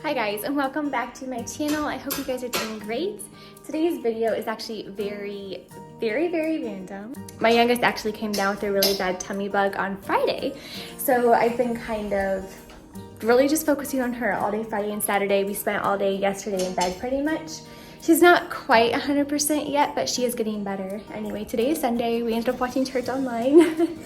Hi guys, and welcome back to my channel. I hope you guys are doing great. Today's video is actually very random. My youngest actually came down with a really bad tummy bug on Friday, so I've been kind of really just focusing on her all day Friday and Saturday. We spent all day yesterday in bed pretty much. She's not quite 100% yet, but she is getting better. Anyway, today is Sunday. We ended up watching church online.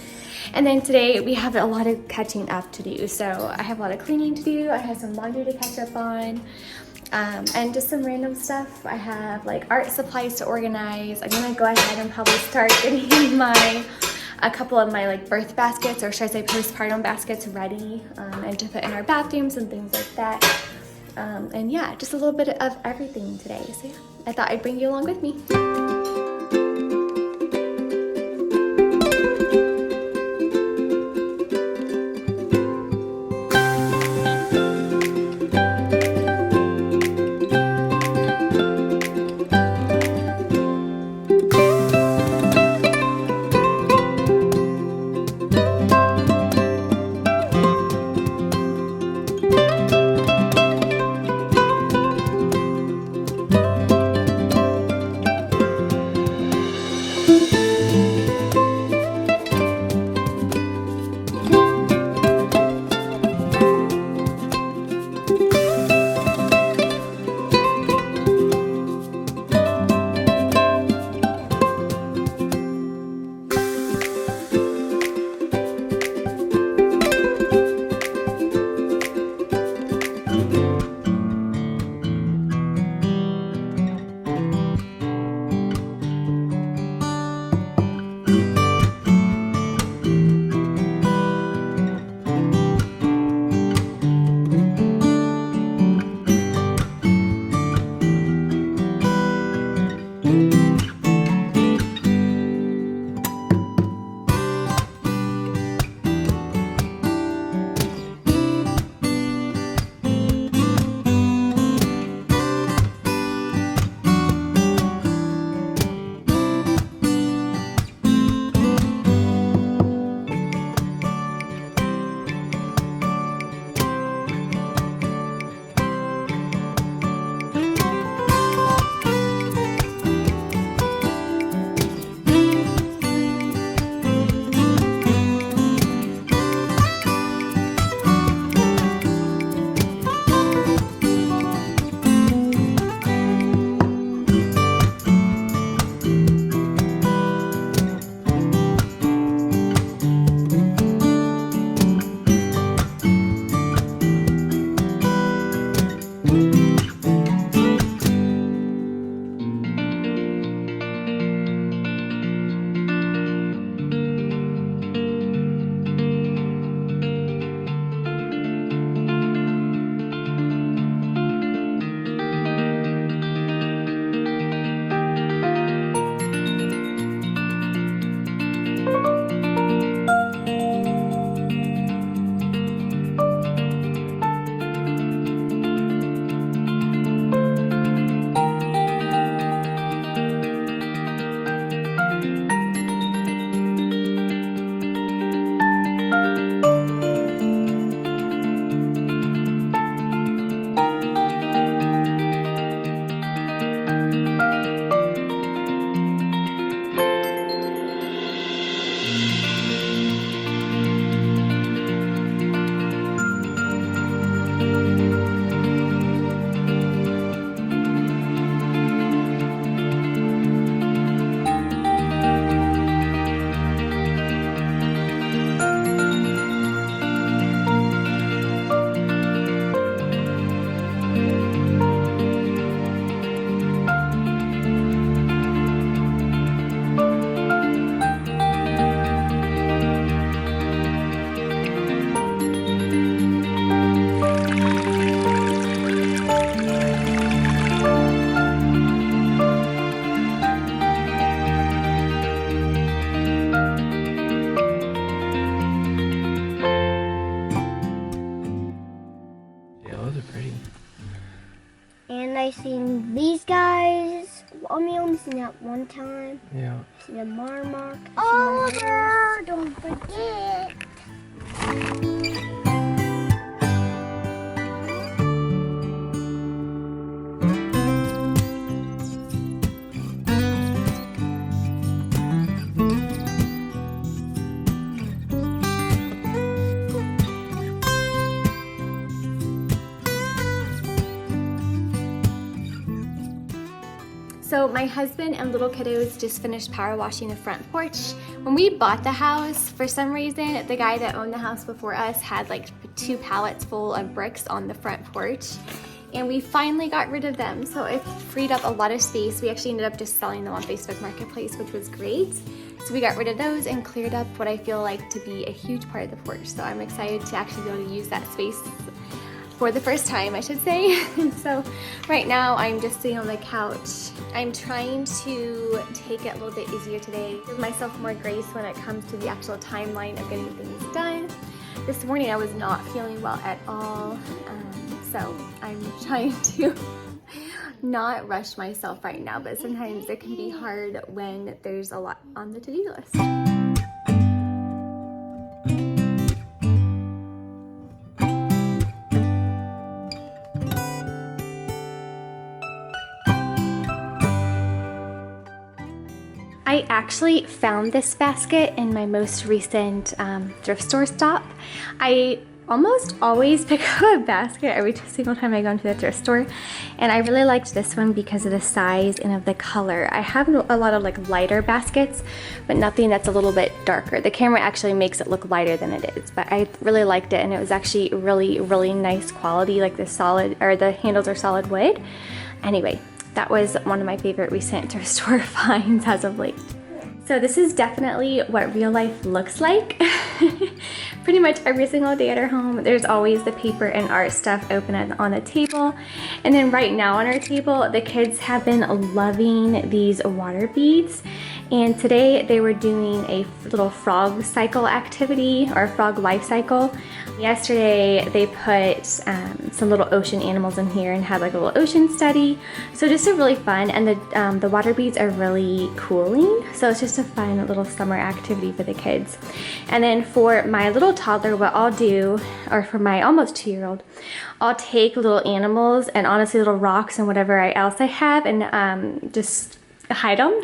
And then today we have a lot of catching up to do. So I have a lot of cleaning to do. I have some laundry to catch up on. And just some random stuff. I have like art supplies to organize. I'm gonna go ahead and probably start getting a couple of my like birth baskets, or should I say postpartum baskets, ready and to put in our bathrooms and things like that. And yeah, just a little bit of everything today. So yeah, I thought I'd bring you along with me. And I seen these guys. Only seen that one time. Yeah. I seen a Marmok. Oliver, don't forget. So my husband and little kiddos just finished power washing the front porch. When we bought the house, for some reason, the guy that owned the house before us had like 2 pallets full of bricks on the front porch. And we finally got rid of them. So it freed up a lot of space. We actually ended up just selling them on Facebook Marketplace, which was great. So we got rid of those and cleared up what I feel like to be a huge part of the porch. So I'm excited to actually be able to use that space for the first time, I should say. So right now I'm just sitting on the couch. I'm trying to take it a little bit easier today, give myself more grace when it comes to the actual timeline of getting things done. This morning I was not feeling well at all, so I'm trying to not rush myself right now, but sometimes it can be hard when there's a lot on the to-do list. I actually found this basket in my most recent thrift store stop. I almost always pick up a basket every single time I go into the thrift store, and I really liked this one because of the size and of the color. I have a lot of like lighter baskets, but nothing that's a little bit darker. The camera actually makes it look lighter than it is, but I really liked it, and it was actually really nice quality. Like the handles are solid wood. Anyway, that was one of my favorite recent thrift store finds as of late. So this is definitely what real life looks like. Pretty much every single day at our home, there's always the paper and art stuff open on the table. And then right now on our table, the kids have been loving these water beads. And today they were doing a little frog cycle activity, or frog life cycle. Yesterday they put some little ocean animals in here and had like a little ocean study. So just a really fun, and the water beads are really cooling. So it's just a fun little summer activity for the kids. And then for my little toddler, what I'll do, or for my almost 2-year-old, I'll take little animals and honestly little rocks and whatever else I have, and just hide them.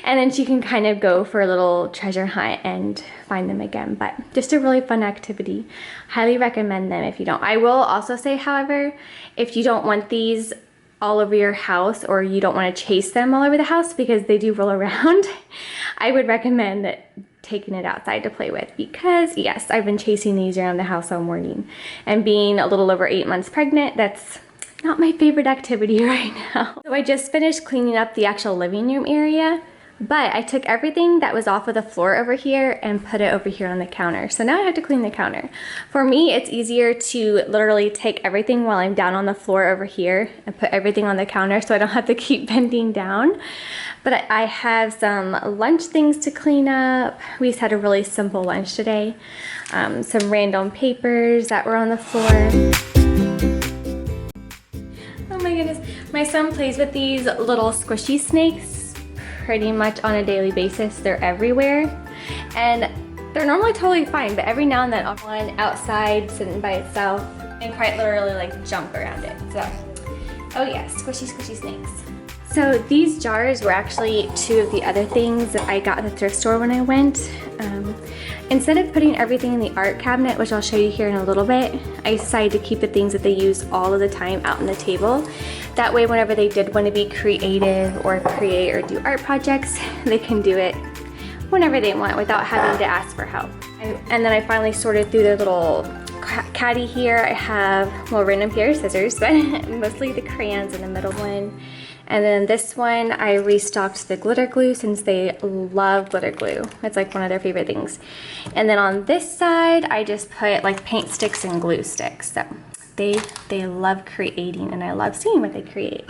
And then she can kind of go for a little treasure hunt and find them again. But just a really fun activity. Highly recommend them if you don't. I will also say, however, if you don't want these all over your house, or you don't want to chase them all over the house because they do roll around, I would recommend taking it outside to play with, because yes, I've been chasing these around the house all morning, and being a little over 8 months pregnant, that's not my favorite activity right now. So I just finished cleaning up the actual living room area, but I took everything that was off of the floor over here and put it over here on the counter. So now I have to clean the counter. For me, it's easier to literally take everything while I'm down on the floor over here and put everything on the counter so I don't have to keep bending down. But I have some lunch things to clean up. We just had a really simple lunch today. Some random papers that were on the floor. Oh my goodness. My son plays with these little squishy snakes pretty much on a daily basis. They're everywhere, and they're normally totally fine, but every now and then I'll find one outside sitting by itself and quite literally like jump around it. So, oh yeah, squishy snakes. So these jars were actually 2 of the other things that I got at the thrift store when I went. Instead of putting everything in the art cabinet, which I'll show you here in a little bit, I decided to keep the things that they use all of the time out on the table. That way, whenever they did want to be creative or create or do art projects, they can do it whenever they want without having to ask for help. And then I finally sorted through the little caddy here. I have, well, random pair of scissors, but mostly the crayons in the middle one. And then this one, I restocked the glitter glue since they love glitter glue. It's like one of their favorite things. And then on this side, I just put like paint sticks and glue sticks. So they love creating, and I love seeing what they create.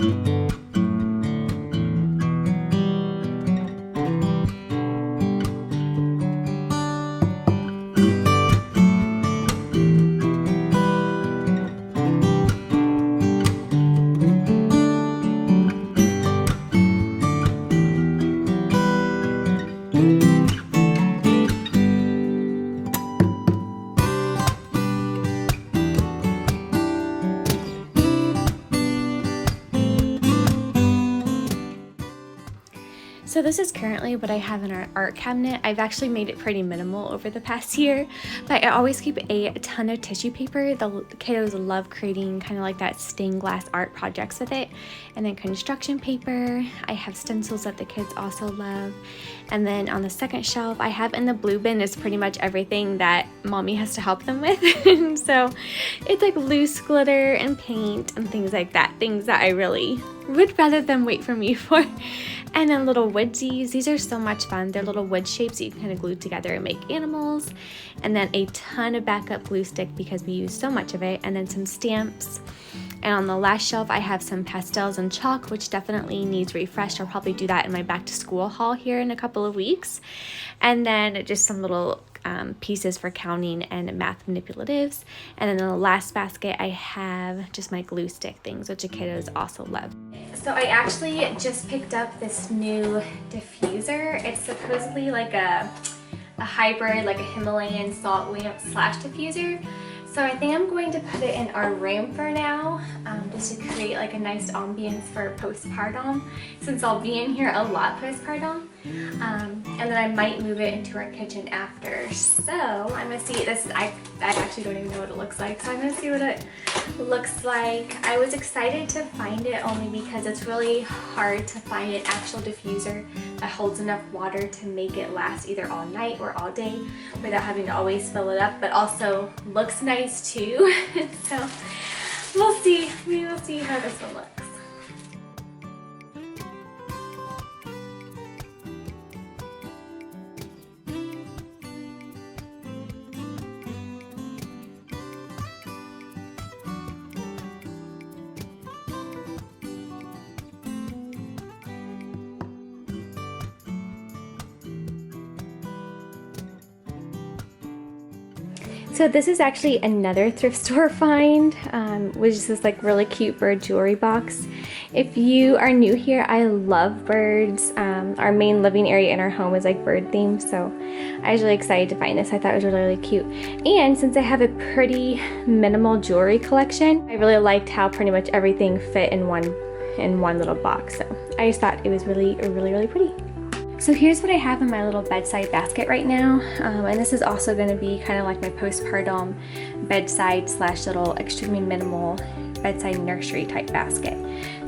So this is currently what I have in our art cabinet. I've actually made it pretty minimal over the past year, but I always keep a ton of tissue paper. The kiddos love creating kind of like that stained glass art projects with it. And then construction paper. I have stencils that the kids also love. And then on the second shelf, I have in the blue bin is pretty much everything that mommy has to help them with. So it's like loose glitter and paint and things like that. Things that I really would rather them wait for me for. And then little woodsies. These are so much fun. They're little wood shapes that you can kind of glue together and make animals. And then a ton of backup glue stick because we use so much of it. And then some stamps. And on the last shelf, I have some pastels and chalk, which definitely needs refreshed. I'll probably do that in my back to school haul here in a couple of weeks. And then just some little pieces for counting and math manipulatives. And then in the last basket, I have just my glue stick things, which the kiddos also love. So I actually just picked up this new diffuser. It's supposedly like a hybrid, like a Himalayan salt lamp slash diffuser. So I think I'm going to put it in our room for now, just to create like a nice ambience for postpartum, since I'll be in here a lot postpartum. And then I might move it into our kitchen after. So I'm gonna see this. I actually don't even know what it looks like, so I'm gonna see what it looks like. I was excited to find it only because it's really hard to find an actual diffuser that holds enough water to make it last either all night or all day without having to always fill it up, but also looks nice too. So we'll see. We will see how this one looks. So this is actually another thrift store find, which is this like really cute bird jewelry box. If you are new here, I love birds. Our main living area in our home is like bird themed, so I was really excited to find this. I thought it was really, really cute. And since I have a pretty minimal jewelry collection, I really liked how pretty much everything fit in one little box. So I just thought it was really, really, really pretty. So here's what I have in my little bedside basket right now, and this is also going to be kind of like my postpartum bedside slash little extremely minimal bedside nursery type basket.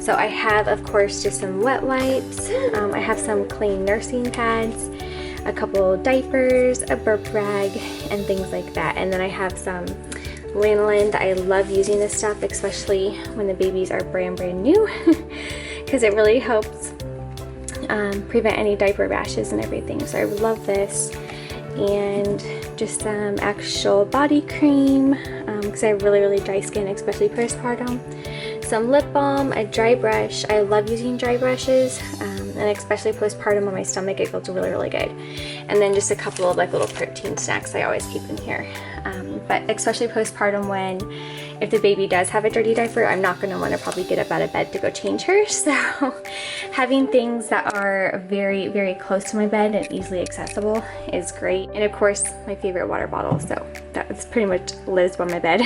So I have, of course, just some wet wipes, I have some clean nursing pads, a couple diapers, a burp rag, and things like that. And then I have some lanolin. I love using this stuff, especially when the babies are brand new, because it really helps prevent any diaper rashes and everything. So I love this. And just some actual body cream, because I have really, really dry skin, especially postpartum. Some lip balm, a dry brush. I love using dry brushes, and especially postpartum on my stomach, it feels really, really good. And then just a couple of like little protein snacks I always keep in here. But especially postpartum, when if the baby does have a dirty diaper, I'm not going to want to probably get up out of bed to go change her. So having things that are very, very close to my bed and easily accessible is great. And of course, my favorite water bottle. So that's pretty much lives by my bed.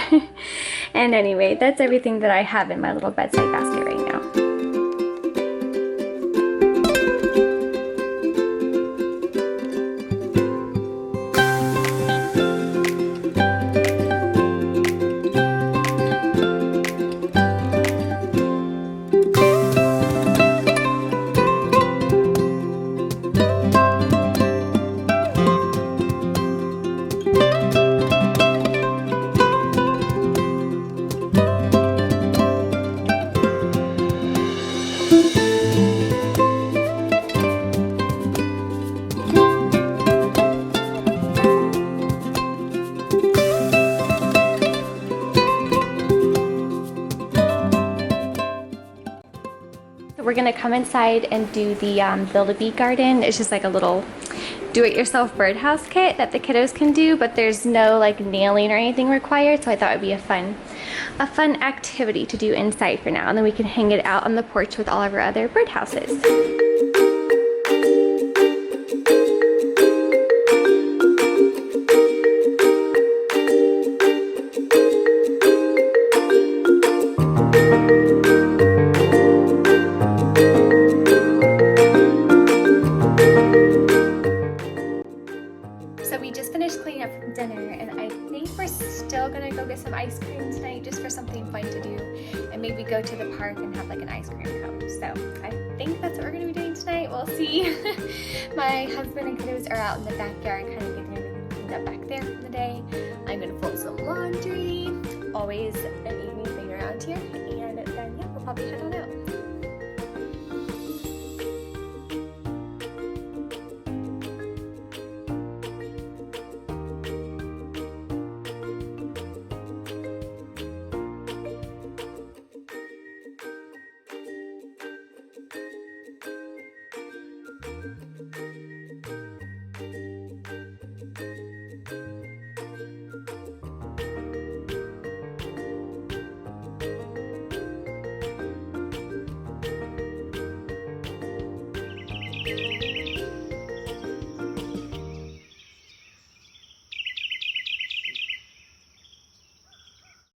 And anyway, that's everything that I have in my little bedside basket right now. We're gonna come inside and do the Build-A-Bee garden. It's just like a little do-it-yourself birdhouse kit that the kiddos can do, but there's no like nailing or anything required, so I thought it would be a fun activity to do inside for now, and then we can hang it out on the porch with all of our other birdhouses. dinner, and I think we're still gonna go get some ice cream tonight just for something fun to do, and maybe go to the park and have like an ice cream cone. So I think that's what we're gonna be doing tonight. We'll see. My husband and kiddos are out in the backyard kind of getting everything cleaned up back there for the day. I'm gonna fold some laundry, always an evening thing around here, and then yeah, we'll probably head on out.